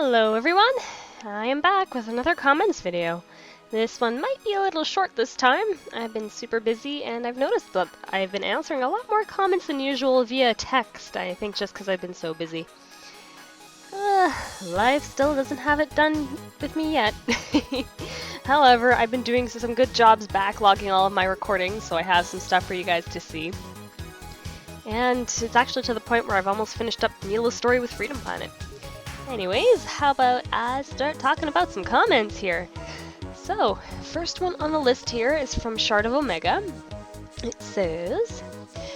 Hello everyone! I am back with another comments video. This one might be a little short this time. I've been super busy and I've noticed that I've been answering a lot more comments than usual via text, I think just because I've been so busy. Life still doesn't have it done with me yet. However, I've been doing some good jobs backlogging all of my recordings, so I have some stuff for you guys to see. And it's actually to the point where I've almost finished up Neela's story with Freedom Planet. Anyways, how about I start talking about some comments here? So, first one on the list here is from Shard of Omega. It says,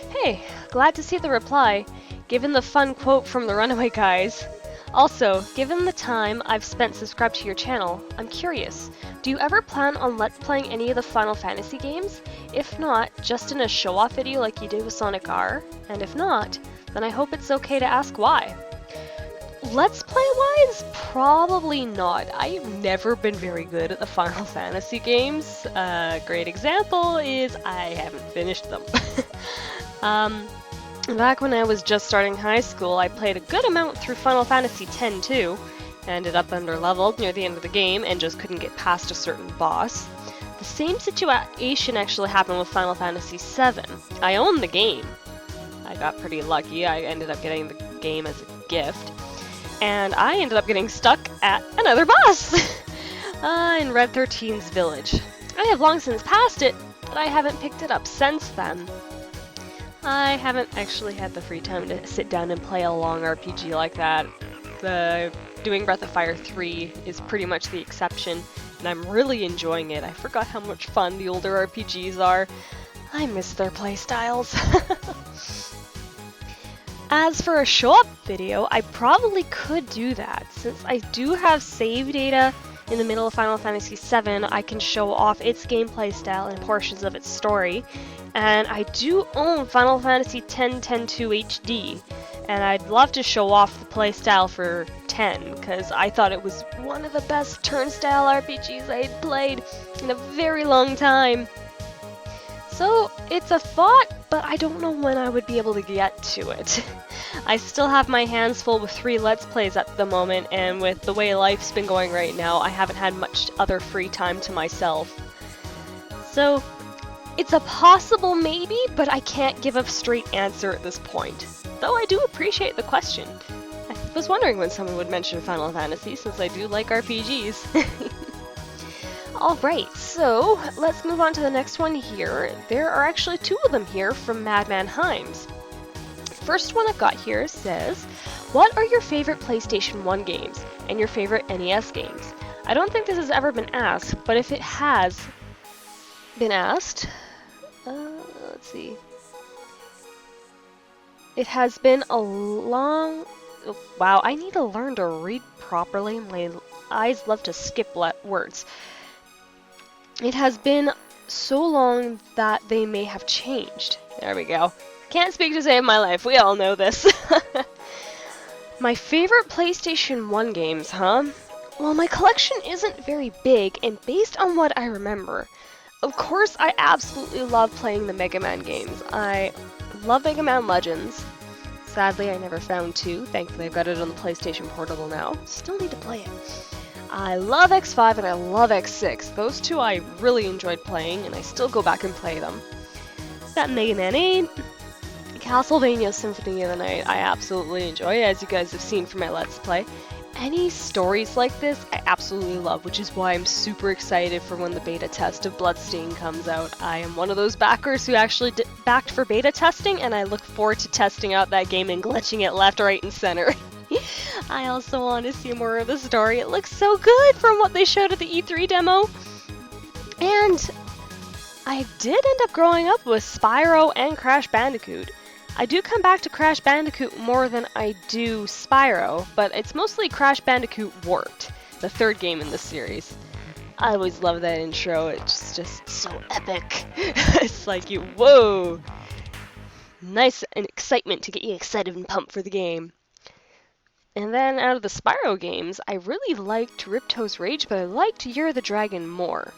"Hey, glad to see the reply, given the fun quote from the Runaway Guys. Also, given the time I've spent subscribed to your channel, I'm curious, do you ever plan on Let's Playing any of the Final Fantasy games? If not, just in a show-off video like you did with Sonic R? And if not, then I hope it's okay to ask why." Let's play-wise, probably not. I've never been very good at the Final Fantasy games. A great example is I haven't finished them. Back when I was just starting high school, I played a good amount through Final Fantasy X too. Ended up under-leveled near the end of the game and just couldn't get past a certain boss. The same situation actually happened with Final Fantasy VII. I own the game. I got pretty lucky. I ended up getting the game as a gift. And I ended up getting stuck at another boss in Red 13's village. I have long since passed it, but I haven't picked it up since then. I haven't actually had the free time to sit down and play a long RPG like that. Doing Breath of Fire 3 is pretty much the exception, and I'm really enjoying it. I forgot how much fun the older RPGs are. I miss their playstyles. As for a show-up video, I probably could do that. Since I do have save data in the middle of Final Fantasy VII, I can show off its gameplay style and portions of its story. And I do own Final Fantasy X-10-2 HD, and I'd love to show off the playstyle for 10, because I thought it was one of the best turnstile RPGs I had played in a very long time. So, it's a thought, but I don't know when I would be able to get to it. I still have my hands full with 3 Let's Plays at the moment, and with the way life's been going right now, I haven't had much other free time to myself. So, it's a possible maybe, but I can't give a straight answer at this point. Though I do appreciate the question. I was wondering when someone would mention Final Fantasy, since I do like RPGs. Alright, so let's move on to the next one here. There are actually 2 of them here from Madman Himes. First one I've got here says, "What are your favorite PlayStation 1 games and your favorite NES games?" I don't think this has ever been asked, but if it has been asked, let's see. It has been a long... Wow, I need to learn to read properly. My eyes love to skip words. It has been so long that they may have changed. There we go. Can't speak to save my life. We all know this. My favorite PlayStation 1 games, huh? Well, my collection isn't very big, and based on what I remember, of course I absolutely love playing the Mega Man games. I love Mega Man Legends. Sadly, I never found 2. Thankfully, I've got it on the PlayStation Portable now. Still need to play it. I love X5 and I love X6. Those 2 I really enjoyed playing, and I still go back and play them. That Mega Man 8, Castlevania Symphony of the Night, I absolutely enjoy, as you guys have seen from my Let's Play. Any stories like this, I absolutely love, which is why I'm super excited for when the beta test of Bloodstain comes out. I am one of those backers who actually backed for beta testing, and I look forward to testing out that game and glitching it left, right, and center. I also want to see more of the story. It looks so good from what they showed at the E3 demo. And I did end up growing up with Spyro and Crash Bandicoot. I do come back to Crash Bandicoot more than I do Spyro, but it's mostly Crash Bandicoot Warped, the 3rd game in the series. I always love that intro. It's just so epic. It's like whoa! Nice and excitement to get you excited and pumped for the game. And then out of the Spyro games, I really liked Ripto's Rage, but I liked Year the Dragon more.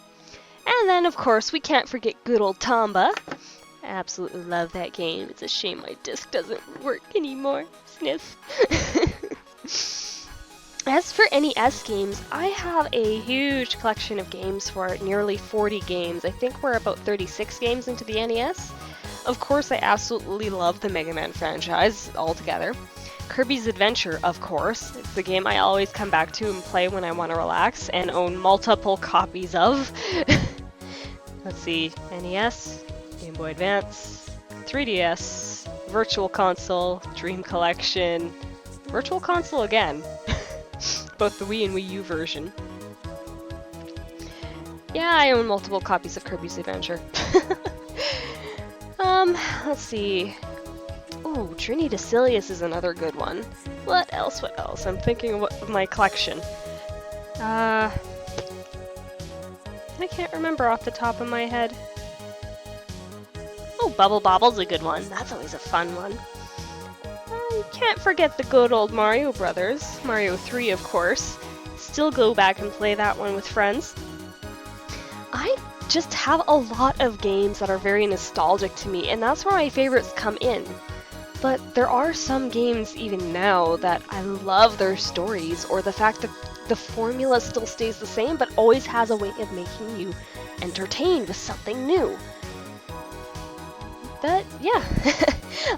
And then, of course, we can't forget good old Tomba. I absolutely love that game. It's a shame my disc doesn't work anymore. Sniff. As for NES games, I have a huge collection of games for it, nearly 40 games. I think we're about 36 games into the NES. Of course, I absolutely love the Mega Man franchise altogether. Kirby's Adventure, of course. It's the game I always come back to and play when I want to relax and own multiple copies of. Let's see, NES, Game Boy Advance, 3DS, Virtual Console, Dream Collection, Virtual Console again. Both the Wii and Wii U version. Yeah, I own multiple copies of Kirby's Adventure. Let's see. Ooh, Trini Decilius is another good one. What else? I'm thinking of my collection. I can't remember off the top of my head. Oh, Bubble Bobble's a good one. That's always a fun one. You can't forget the good old Mario Brothers. Mario 3, of course. Still go back and play that one with friends. I just have a lot of games that are very nostalgic to me, and that's where my favorites come in. But there are some games even now that I love their stories, or the fact that the formula still stays the same, but always has a way of making you entertained with something new. But yeah,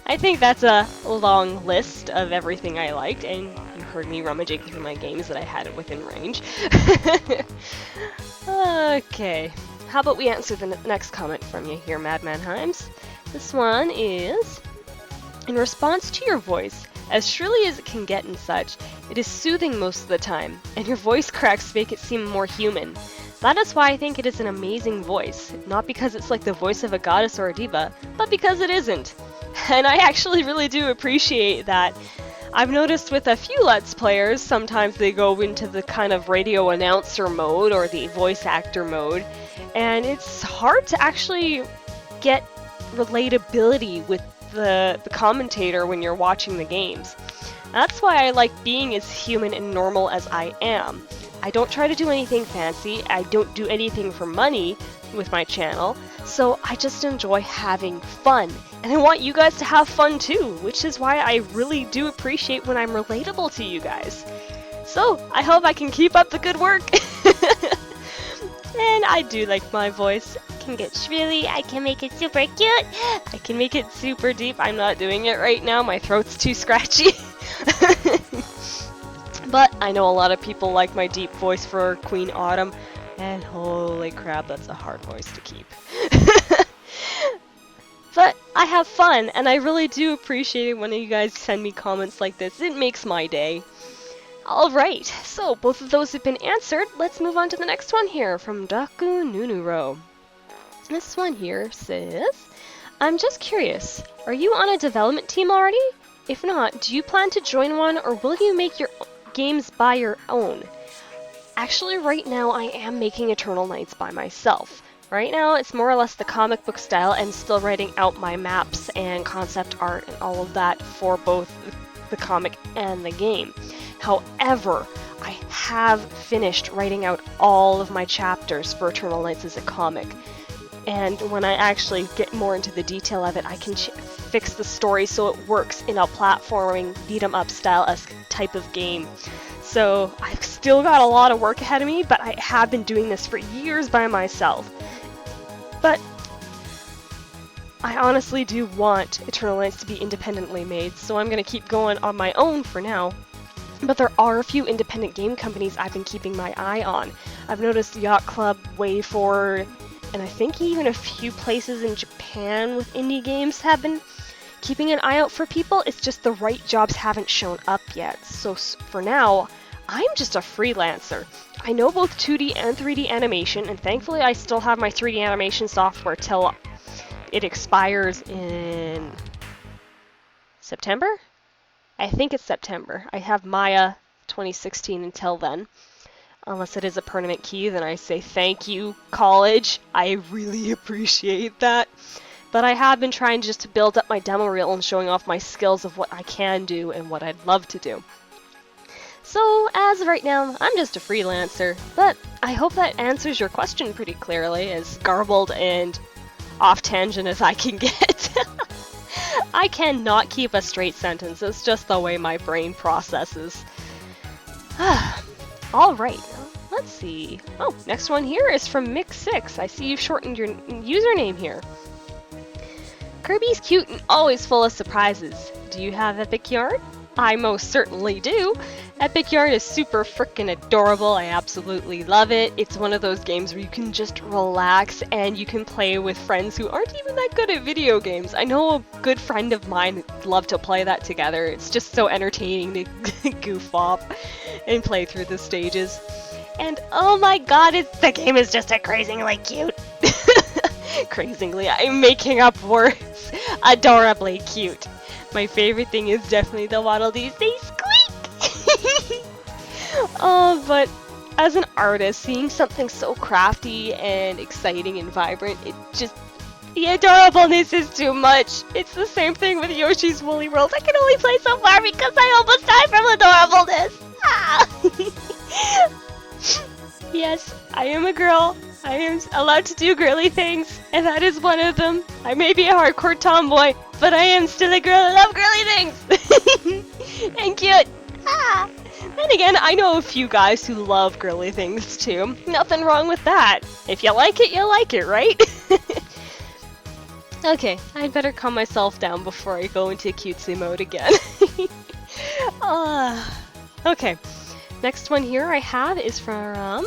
I think that's a long list of everything I liked, and you heard me rummaging through my games that I had within range. Okay, how about we answer the next comment from you here, Madman Himes? This one is, in response to your voice, as shrilly as it can get and such, it is soothing most of the time, and your voice cracks make it seem more human. That is why I think it is an amazing voice, not because it's like the voice of a goddess or a diva, but because it isn't. And I actually really do appreciate that. I've noticed with a few Let's Players, sometimes they go into the kind of radio announcer mode or the voice actor mode, and it's hard to actually get relatability with the commentator when you're watching the games. That's why I like being as human and normal as I am. I don't try to do anything fancy, I don't do anything for money with my channel, so I just enjoy having fun. And I want you guys to have fun too, which is why I really do appreciate when I'm relatable to you guys. So, I hope I can keep up the good work. And I do like my voice. I can get shrilly, I can make it super cute, I can make it super deep. I'm not doing it right now, my throat's too scratchy. But I know a lot of people like my deep voice for Queen Autumn, and holy crap, that's a hard voice to keep. But I have fun, and I really do appreciate it when you guys send me comments like this. It makes my day. Alright, so both of those have been answered. Let's move on to the next one here from Daku Nunuro. This one here says, I'm just curious, are you on a development team already? If not, do you plan to join one, or will you make your games by your own? Actually, right now I am making Eternal Nights by myself. Right now it's more or less the comic book style and still writing out my maps and concept art and all of that for both the comic and the game. However, I have finished writing out all of my chapters for Eternal Nights as a comic. And when I actually get more into the detail of it, I can fix the story so it works in a platforming, beat-em-up style-esque type of game. So I've still got a lot of work ahead of me, but I have been doing this for years by myself. But I honestly do want Eternal Nights to be independently made, so I'm going to keep going on my own for now. But there are a few independent game companies I've been keeping my eye on. I've noticed Yacht Club, WayForward, and I think even a few places in Japan with indie games have been keeping an eye out for people. It's just the right jobs haven't shown up yet. So for now, I'm just a freelancer. I know both 2D and 3D animation, and thankfully I still have my 3D animation software till it expires in September? I think it's September. I have Maya 2016 until then. Unless it is a permanent key, then I say thank you, college. I really appreciate that. But I have been trying just to build up my demo reel and showing off my skills of what I can do and what I'd love to do. So, as of right now, I'm just a freelancer, but I hope that answers your question pretty clearly, as garbled and off-tangent as I can get. I cannot keep a straight sentence, it's just the way my brain processes. Alright, let's see. Oh, next one here is from Mix6. I see you've shortened your username here. Kirby's cute and always full of surprises. Do you have Epic Yarn? I most certainly do. Epic Yarn is super frickin' adorable. I absolutely love it. It's one of those games where you can just relax and you can play with friends who aren't even that good at video games. I know a good friend of mine would love to play that together. It's just so entertaining to goof off and play through the stages. And oh my god, the game is just crazingly cute. Crazingly, I'm making up words. Adorably cute. My favorite thing is definitely the Waddle Dees. They squeak! Oh, but as an artist, seeing something so crafty and exciting and vibrant, the adorableness is too much. It's the same thing with Yoshi's Woolly World. I can only play so far because I almost died from adorableness. Ah. Yes, I am a girl. I am allowed to do girly things, and that is one of them. I may be a hardcore tomboy, but I am still a girl. I love girly things! And cute! Ah. Then again, I know a few guys who love girly things too. Nothing wrong with that. If you like it, right? Okay, I'd better calm myself down before I go into cutesy mode again. Okay, next one here I have is from...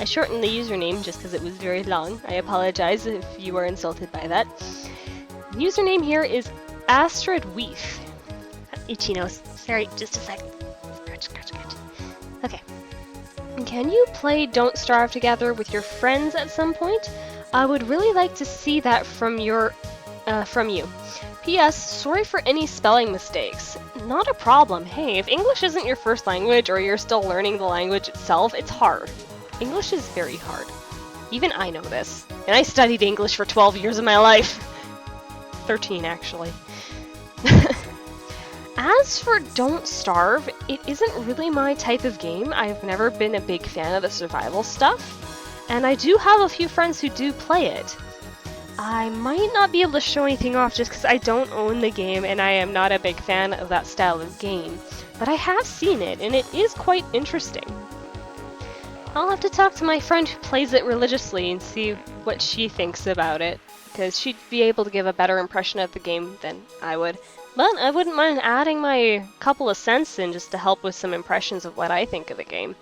I shortened the username just because it was very long. I apologize if you were insulted by that. The username here is Astrid Weef. Itchy nose. Sorry, just a sec. Scratch. Okay. Can you play Don't Starve together with your friends at some point? I would really like to see that from you. P.S. Sorry for any spelling mistakes. Not a problem. Hey, if English isn't your first language or you're still learning the language itself, it's hard. English is very hard. Even I know this. And I studied English for 12 years of my life. 13, actually. As for Don't Starve, it isn't really my type of game. I've never been a big fan of the survival stuff. And I do have a few friends who do play it. I might not be able to show anything off just because I don't own the game and I am not a big fan of that style of game. But I have seen it, and it is quite interesting. I'll have to talk to my friend who plays it religiously and see what she thinks about it, because she'd be able to give a better impression of the game than I would. But I wouldn't mind adding my couple of cents in just to help with some impressions of what I think of the game.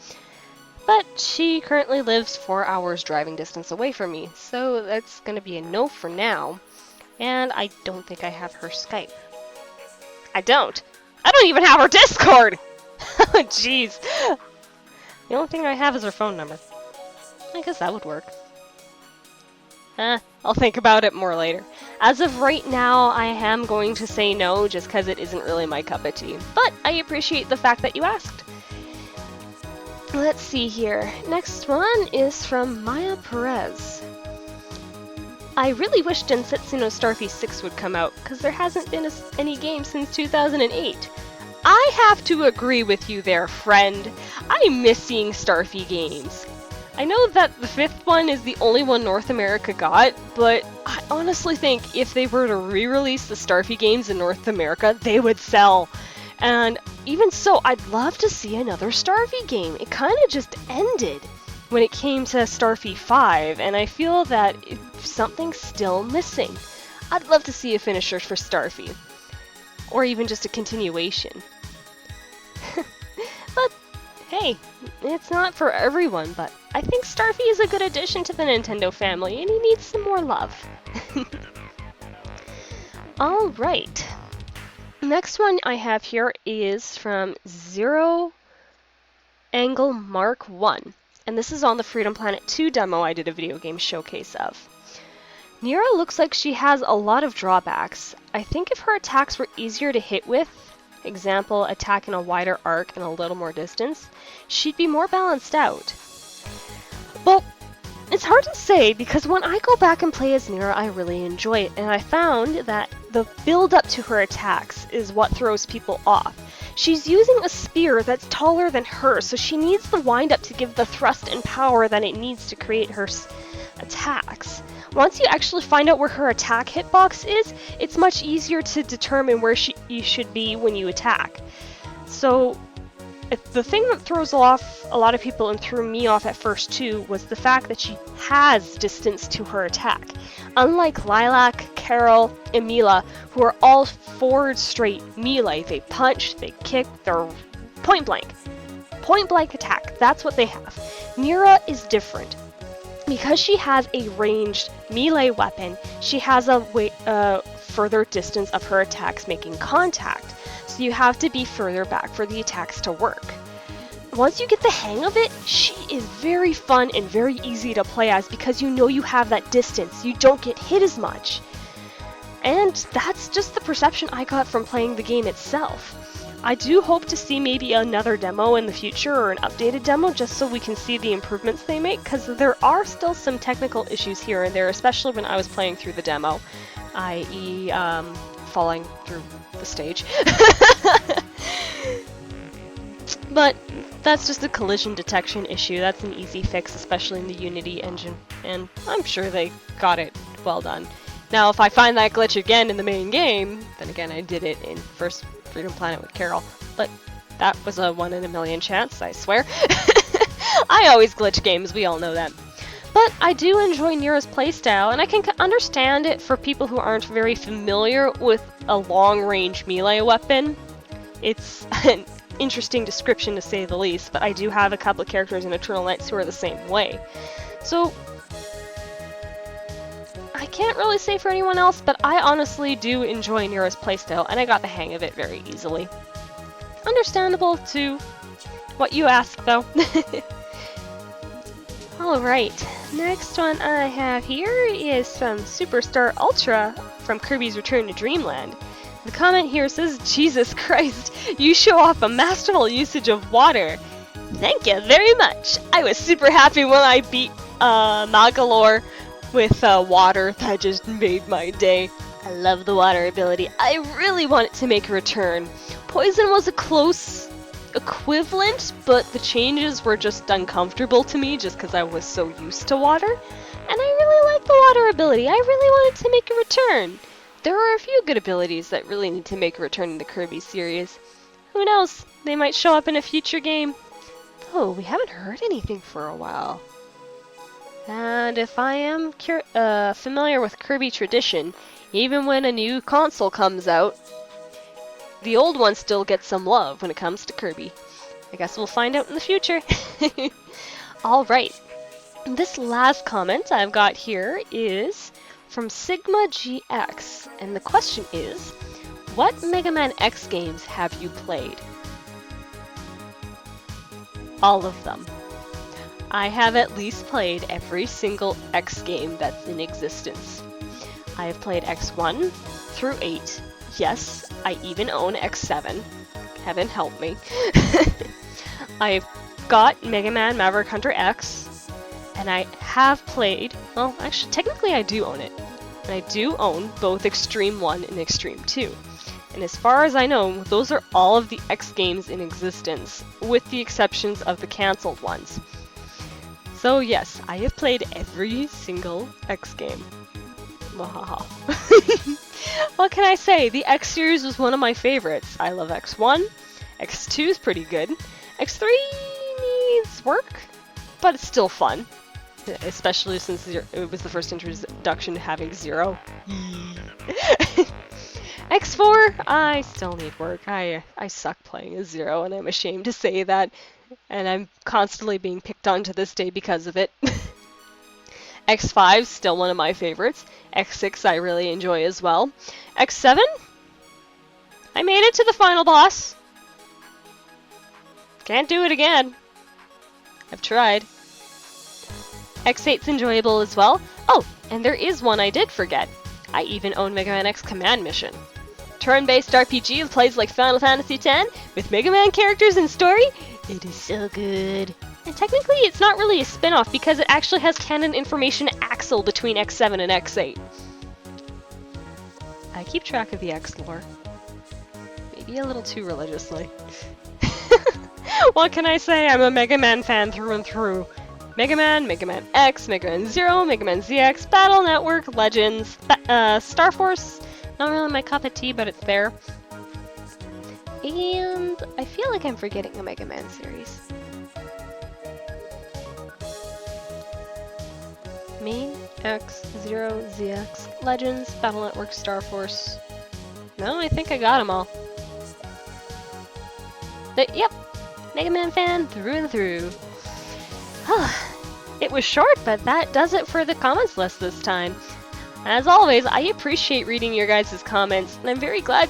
But she currently lives 4 hours driving distance away from me, so that's gonna be a no for now. And I don't think I have her Skype. I don't even have her Discord! Oh jeez. The only thing I have is her phone number. I guess that would work. I'll think about it more later. As of right now, I am going to say no, just because it isn't really my cup of tea. But I appreciate the fact that you asked. Let's see here. Next one is from Maya Perez. I really wish Densetsu no Starfy 6 would come out, because there hasn't been any game since 2008. I have to agree with you there, friend. I miss seeing Starfy games. I know that the 5th one is the only one North America got, but I honestly think if they were to re-release the Starfy games in North America, they would sell. And even so, I'd love to see another Starfy game. It kind of just ended when it came to Starfy 5, and I feel that something's still missing. I'd love to see a finisher for Starfy. Or even just a continuation. But, hey, it's not for everyone, but I think Starfy is a good addition to the Nintendo family, and he needs some more love. Alright. Next one I have here is from Zero Angle Mark 1, and this is on the Freedom Planet 2 demo I did a video game showcase of. Nira looks like she has a lot of drawbacks. I think if her attacks were easier to hit with, example, attack in a wider arc and a little more distance, she'd be more balanced out. Well, it's hard to say because when I go back and play as Nira, I really enjoy it, and I found that the build-up to her attacks is what throws people off. She's using a spear that's taller than her, so she needs the wind-up to give the thrust and power that it needs to create her attacks. Once you actually find out where her attack hitbox is, it's much easier to determine where you should be when you attack. So, The thing that throws off a lot of people and threw me off at first too was the fact that she has distance to her attack. Unlike Lilac, Carol, and Mila, who are all forward straight melee, they punch, they kick, they're point blank. Point blank attack, that's what they have. Nira is different. Because she has a ranged melee weapon, she has a further distance of her attacks making contact. So you have to be further back for the attacks to work. Once you get the hang of it, she is very fun and very easy to play as because you know you have that distance. You don't get hit as much. And that's just the perception I got from playing the game itself. I do hope to see maybe another demo in the future or an updated demo just so we can see the improvements they make, because there are still some technical issues here and there, especially when I was playing through the demo, i.e. Falling through the stage. But that's just a collision detection issue. That's an easy fix, especially in the Unity engine, and I'm sure they got it well done. Now, if I find that glitch again in the main game, then again, I did it in First Freedom Planet with Carol, but that was a 1 in a million chance, I swear. I always glitch games, we all know that. But I do enjoy Nira's playstyle, and I can understand it for people who aren't very familiar with a long-range melee weapon. It's an interesting description to say the least, but I do have a couple of characters in Eternal Knights who are the same way. So I can't really say for anyone else, but I honestly do enjoy Nira's playstyle, and I got the hang of it very easily. Understandable to what you ask, though. Alright, next one I have here is from Superstar Ultra from Kirby's Return to Dreamland. The comment here says, Jesus Christ, you show off a masterful usage of water. Thank you very much. I was super happy when I beat Magalore with water. That just made my day. I love the water ability. I really want it to make a return. Poison was a close equivalent, but the changes were just uncomfortable to me just because I was so used to water. And I really like the water ability. I really want it to make a return. There are a few good abilities that really need to make a return in the Kirby series. Who knows? They might show up in a future game. Oh, we haven't heard anything for a while. And if I am familiar with Kirby tradition, even when a new console comes out, the old one still gets some love when it comes to Kirby. I guess we'll find out in the future. Alright. This last comment I've got here is from Sigma GX, and the question is, what Mega Man X games have you played? All of them. I have at least played every single X game that's in existence. I have played X1 through 8. Yes, I even own X7. Heaven help me. I've got Mega Man Maverick Hunter X, and I have played, well, actually, technically I do own it. And I do own both Extreme 1 and Extreme 2. And as far as I know, those are all of the X games in existence, with the exceptions of the cancelled ones. So yes, I have played every single X game. Wahaha. What can I say? The X series was one of my favorites. I love X1. X2 is pretty good. X3 needs work, but it's still fun. Especially since it was the first introduction to having Zero. X4, I still need work. I suck playing as Zero, and I'm ashamed to say that. And I'm constantly being picked on to this day because of it. X5 still one of my favorites. X6 I really enjoy as well. X7, I made it to the final boss. Can't do it again. I've tried. X8's enjoyable as well. Oh, and there is one I did forget. I even own Mega Man X Command Mission. Turn-based RPG that plays like Final Fantasy X with Mega Man characters and story. It is so good. And technically it's not really a spin-off because it actually has canon information axle between X7 and X8. I keep track of the X lore. Maybe a little too religiously. What can I say? I'm a Mega Man fan through and through. Mega Man X, Mega Man Zero, Mega Man ZX, Battle Network, Legends, Star Force, not really my cup of tea, but it's there. And I feel like I'm forgetting a Mega Man series. Main, X, Zero, ZX, Legends, Battle Network, Star Force. No, I think I got them all. But yep, Mega Man fan through and through. It was short, but that does it for the comments list this time. As always, I appreciate reading your guys' comments, and I'm very glad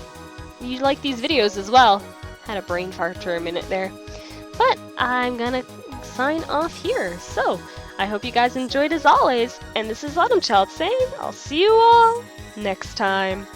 you like these videos as well. Had a brain fart for a minute there. But I'm gonna sign off here. So, I hope you guys enjoyed as always, and this is Autumchild saying I'll see you all next time.